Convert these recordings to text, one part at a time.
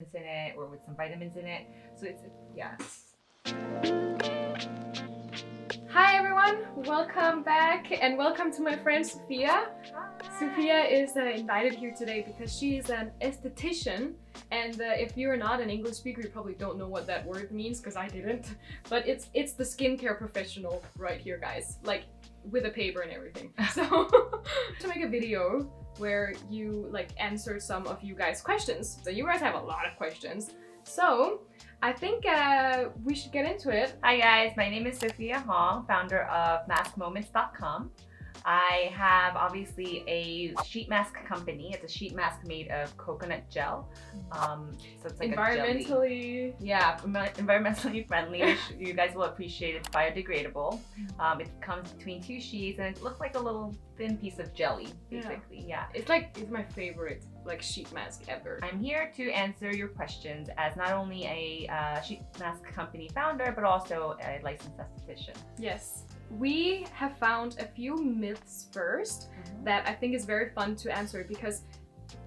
in it or with some vitamins in it. So it's, yeah. Hi everyone, welcome back and welcome to my friend Sophia. Hi. Sophia is invited here today because she is an esthetician, and if you're not an English speaker, you probably don't know what that word means because I didn't. But it's the skincare professional right here, guys, like with a paper and everything. So to make a video where you like answer some of you guys' questions. So you guys have a lot of questions. So I think we should get into it. Hi guys, my name is Sophia Hong, founder of maskmoments.com. I have obviously a sheet mask company. It's a sheet mask made of coconut gel. So it's like environmentally, environmentally friendly. You guys will appreciate it's biodegradable. It comes between two sheets and it looks like a little thin piece of jelly, basically. Yeah. It's my favorite like sheet mask ever. I'm here to answer your questions as not only a sheet mask company founder, but also a licensed esthetician. Yes. We have found a few myths first that I think is very fun to answer because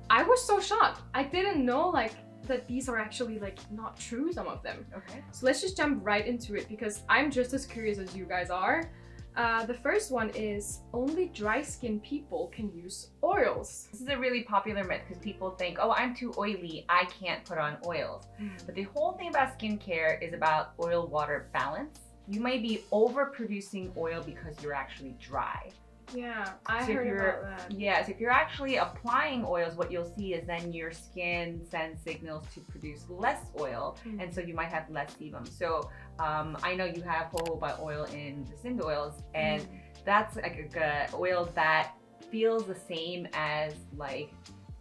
I was so shocked. I didn't know like that these are actually like not true, some of them. Okay. So let's just jump right into it because I'm just as curious as you guys are. The first one is only dry skin people can use oils. This is a really popular myth because people think, oh, I'm too oily, I can't put on oils. But the whole thing about skincare is about oil-water balance. You might be overproducing oil because you're actually dry. Yeah, I heard about that. Yeah, so if you're actually applying oils, what you'll see is then your skin sends signals to produce less oil, and so you might have less sebum. So I know you have jojoba oil in the Sind oils, and that's like a oil that feels the same as like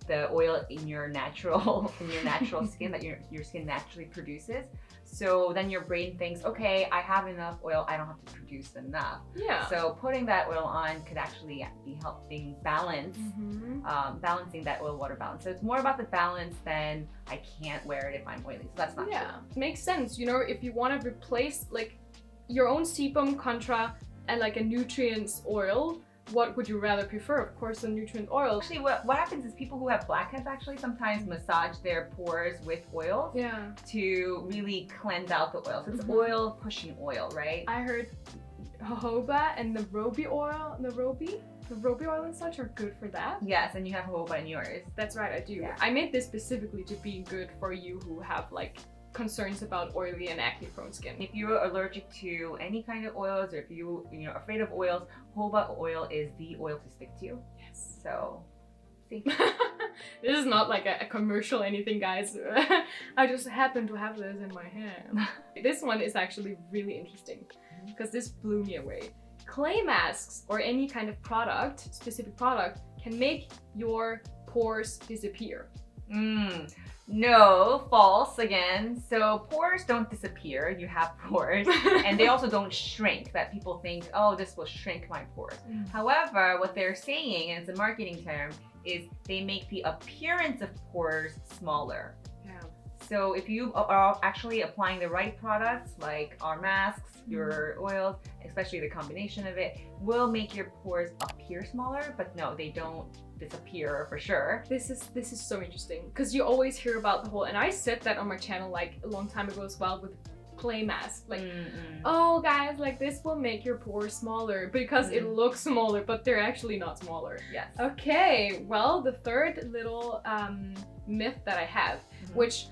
the oil in your natural skin that your skin naturally produces. So then your brain thinks, okay, I have enough oil, I don't have to produce enough. Yeah. So putting that oil on could actually be helping balance, balancing that oil-water balance. So it's more about the balance than I can't wear it if I'm oily. So that's not true. Yeah, makes sense. You know, if you want to replace like your own sebum contra and like a nutrients oil, what would you rather prefer? Of course, the nutrient oil. Actually, what happens is people who have blackheads actually sometimes massage their pores with oils to really cleanse out the oil. So it's oil pushing oil, right? I heard jojoba and the Røde oil and such are good for that. Yes, and you have jojoba in yours. That's right, I do. Yeah. I made this specifically to be good for you who have like concerns about oily and acne prone skin. If you're allergic to any kind of oils, or if you're afraid of oils, jojoba oil is the oil to stick to. Yes. So, see. This is not like a commercial or anything, guys. I just happen to have this in my hand. This one is actually really interesting because this blew me away. Clay masks or any kind of product, specific product, can make your pores disappear. No, false again. So pores don't disappear, you have pores, and they also don't shrink, that people think, oh, this will shrink my pores. However, what they're saying, and it's a marketing term, is they make the appearance of pores smaller. Yeah. So if you are actually applying the right products, like our masks, your oils, especially the combination of it, will make your pores appear smaller, but no, they don't disappear for sure. This is so interesting because you always hear about the whole, and I said that on my channel like a long time ago as well with clay masks, like oh guys, like this will make your pores smaller because it looks smaller, but they're actually not smaller. Yes. Okay, well, the third little myth that I have, which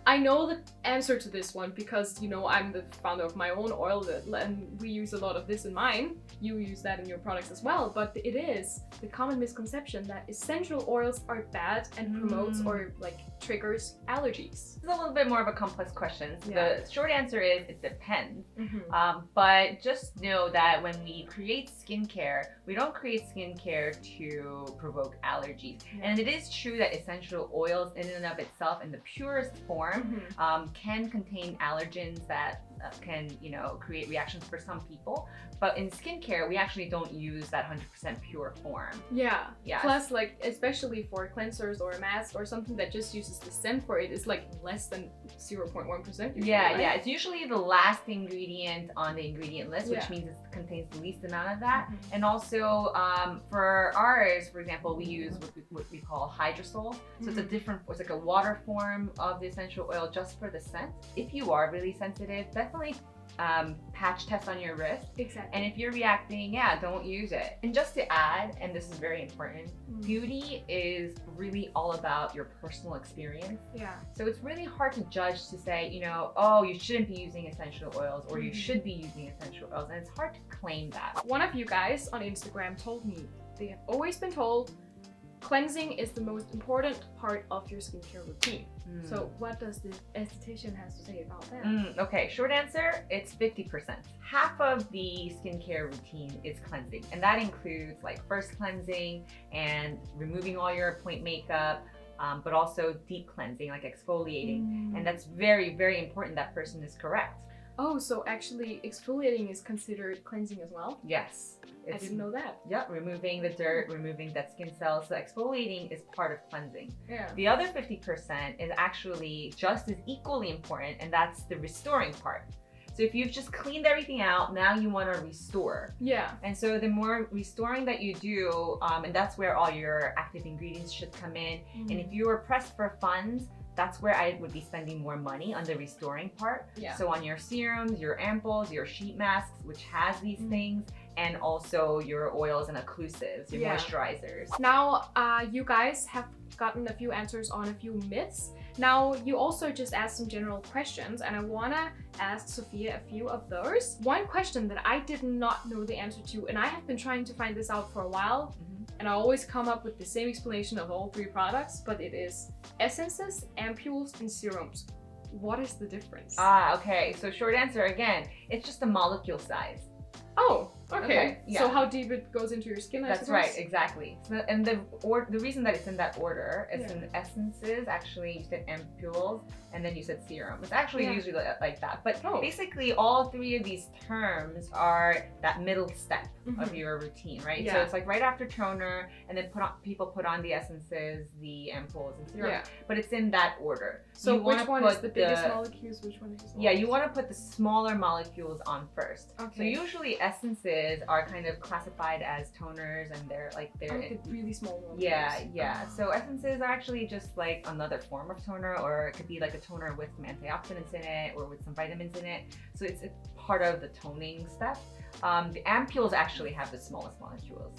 I know the answer to this one because, you know, I'm the founder of my own oil and we use a lot of this in mine. You use that in your products as well, but it is the common misconception that essential oils are bad and promotes or like triggers allergies. It's a little bit more of a complex question. So the short answer is it depends. But just know that when we create skincare, we don't create skincare to provoke allergies. And it is true that essential oils in and of itself in the purest form form, can contain allergens that can, you know, create reactions for some people. But in skincare, we actually don't use that 100% pure form. Yeah. Yes. Plus, like, especially for cleansers or a mask or something that just uses the scent for it, is like less than 0.1%. Yeah, right? yeah. It's usually the last ingredient on the ingredient list, which Yeah. means it contains the least amount of that. And also, for ours, for example, we use what we call hydrosol. So it's a different, it's like a water form of the essential oil just for the scent. If you are really sensitive, definitely patch test on your wrist. Exactly. And if you're reacting, yeah, don't use it. And just to add, and this is very important, beauty is really all about your personal experience. Yeah. So it's really hard to judge to say, you know, oh, you shouldn't be using essential oils or you should be using essential oils. And it's hard to claim that. One of you guys on Instagram told me they have always been told cleansing is the most important part of your skincare routine. So what does the esthetician has to say about that? Okay, short answer, it's 50%. Half of the skincare routine is cleansing, and that includes like first cleansing and removing all your point makeup, but also deep cleansing, like exfoliating. And that's very, very important that person is correct. Oh, so actually exfoliating is considered cleansing as well? Yes. I didn't know that. Yep, removing the dirt, removing dead skin cells. So exfoliating is part of cleansing. Yeah. The other 50% is actually just as equally important, and that's the restoring part. So if you've just cleaned everything out, now you want to restore. Yeah. And so the more restoring that you do, and that's where all your active ingredients should come in. And if you are pressed for funds, that's where I would be spending more money on the restoring part. Yeah. So on your serums, your ampoules, your sheet masks, which has these things, and also your oils and occlusives, your moisturizers. Now, you guys have gotten a few answers on a few myths. Now, you also just asked some general questions, and I wanna ask Sophia a few of those. One question that I did not know the answer to, and I have been trying to find this out for a while, and I always come up with the same explanation of all three products, but it is essences, ampoules, and serums. What is the difference? Okay. So short answer again, it's just the molecule size. Oh, okay. Yeah. So how deep it goes into your skin, I suppose? Right, exactly. So, and the reason that it's in that order is in essences, actually you said ampoules, and then you said serum. It's actually usually like that. But basically all three of these terms are that middle step of your routine, right? So it's like right after toner, and then people put on the essences, the ampoules, and serum. But it's in that order. So which one is the biggest molecules? Which one is the smallest? Yeah, you want to put the smaller molecules on first. Okay. So usually essences are kind of classified as toners, and they're the really small ones. Yeah. So essences are actually just like another form of toner, or it could be like a toner with some antioxidants in it or with some vitamins in it. So it's part of the toning step. The ampoules actually have the smallest molecules.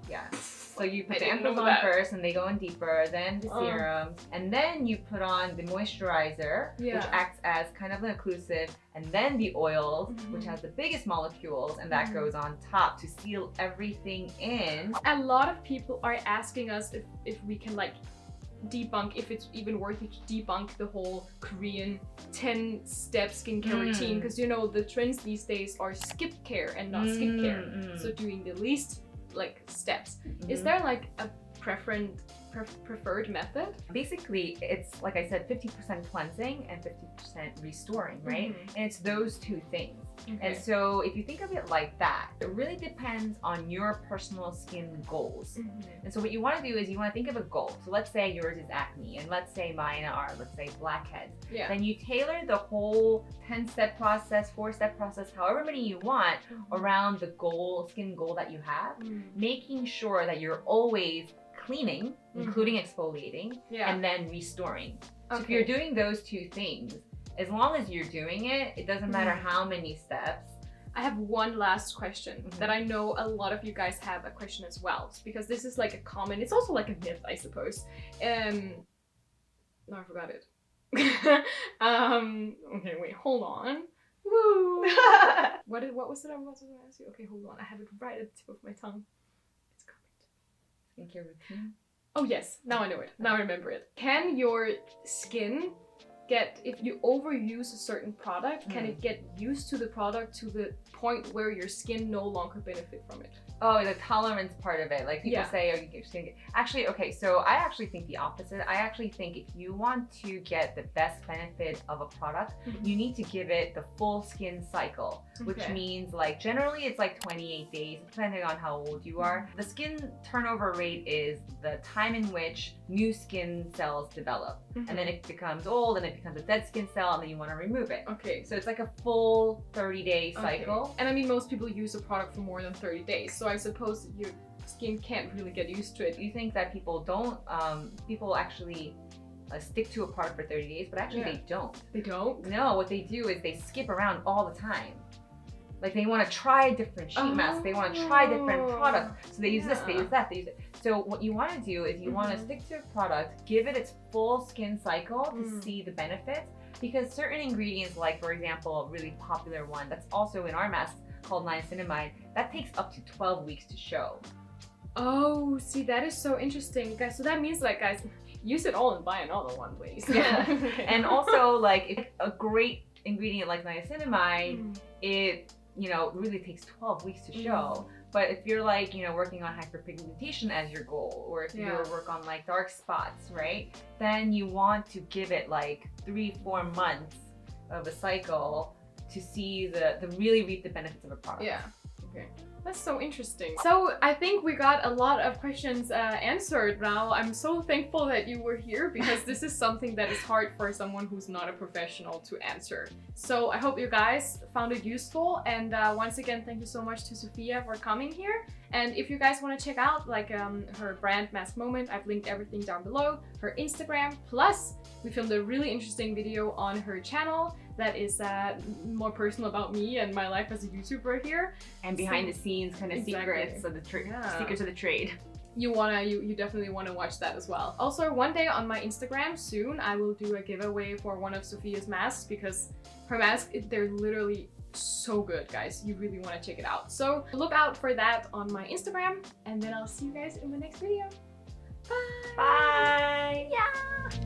Yeah. So you put the ampoules on first, and they go in deeper, then the serums, and then you put on the moisturizer, which acts as kind of an occlusive, and then the oils, which has the biggest molecules, and that goes on top to seal everything in. A lot of people are asking us if we can like debunk, if it's even worth it to debunk the whole Korean 10-step skincare routine, because you know the trends these days are skip care and not skincare. So doing the least like steps. Is there like a preferred method? Basically, it's like I said, 50% cleansing and 50% restoring, right? And it's those two things. And so if you think of it like that, it really depends on your personal skin goals. And so what you want to do is you want to think of a goal. So let's say yours is acne, and let's say mine are, let's say, blackheads. Then you tailor the whole 10-step process, 4-step process, however many you want, around the goal, skin goal that you have, making sure that you're always cleaning, including exfoliating, and then restoring. So if you're doing those two things, as long as you're doing it, it doesn't matter how many steps. I have one last question that I know a lot of you guys have a question as well, because this is like a common, it's also like a myth, I suppose. No, I forgot it. Okay, wait, hold on. Woo! What was it I was going to ask you? Okay, hold on, I have it right at the tip of my tongue. It's coming. Skincare routine? Oh yes, now I know it. Now I remember it. Can your skin get, if you overuse a certain product, can it get used to the product to the point where your skin no longer benefit from it? Oh, the tolerance part of it. Like people Yeah. say, oh, you're just gonna get... Actually, okay, so I actually think the opposite. I actually think if you want to get the best benefit of a product, you need to give it the full skin cycle, which Okay. means like generally it's like 28 days, depending on how old you are. The skin turnover rate is the time in which new skin cells develop. And then it becomes old and it becomes a dead skin cell and then you want to remove it. Okay. So it's like a full 30-day cycle. Okay. And I mean, most people use a product for more than 30 days. So I suppose your skin can't really get used to it. You think that people don't, people actually stick to a product for 30 days, but actually they don't. They don't? No, what they do is they skip around all the time. Like they want to try different sheet masks, they want to try different products. So they use this, they use that, they use it. So what you want to do is you want to stick to a product, give it its full skin cycle to see the benefits. Because certain ingredients, like for example, a really popular one that's also in our masks called niacinamide, that takes up to 12 weeks to show. Oh, see, that is so interesting, guys. So that means, like, guys, use it all and buy another one, please. Yeah. And also, like, if a great ingredient like niacinamide, it, you know, really takes 12 weeks to show. But if you're like, you know, working on hyperpigmentation as your goal, or if you work on like dark spots, right? Then you want to give it like 3-4 months of a cycle to see the really reap the benefits of a product. Yeah. Okay. That's so interesting. So I think we got a lot of questions answered now. I'm so thankful that you were here because this is something that is hard for someone who's not a professional to answer. So I hope you guys found it useful. And once again, thank you so much to Sophia for coming here. And if you guys want to check out like her brand Mask Moment, I've linked everything down below. Her Instagram, plus we filmed a really interesting video on her channel that is more personal about me and my life as a YouTuber here. And behind the scenes kind of secrets of the secrets of the trade. You definitely want to watch that as well. Also, one day on my Instagram soon, I will do a giveaway for one of Sophia's masks because her masks, they're literally so good, guys. You really want to check it out. So look out for that on my Instagram, and then I'll see you guys in the next video. Bye! Bye! Yeah!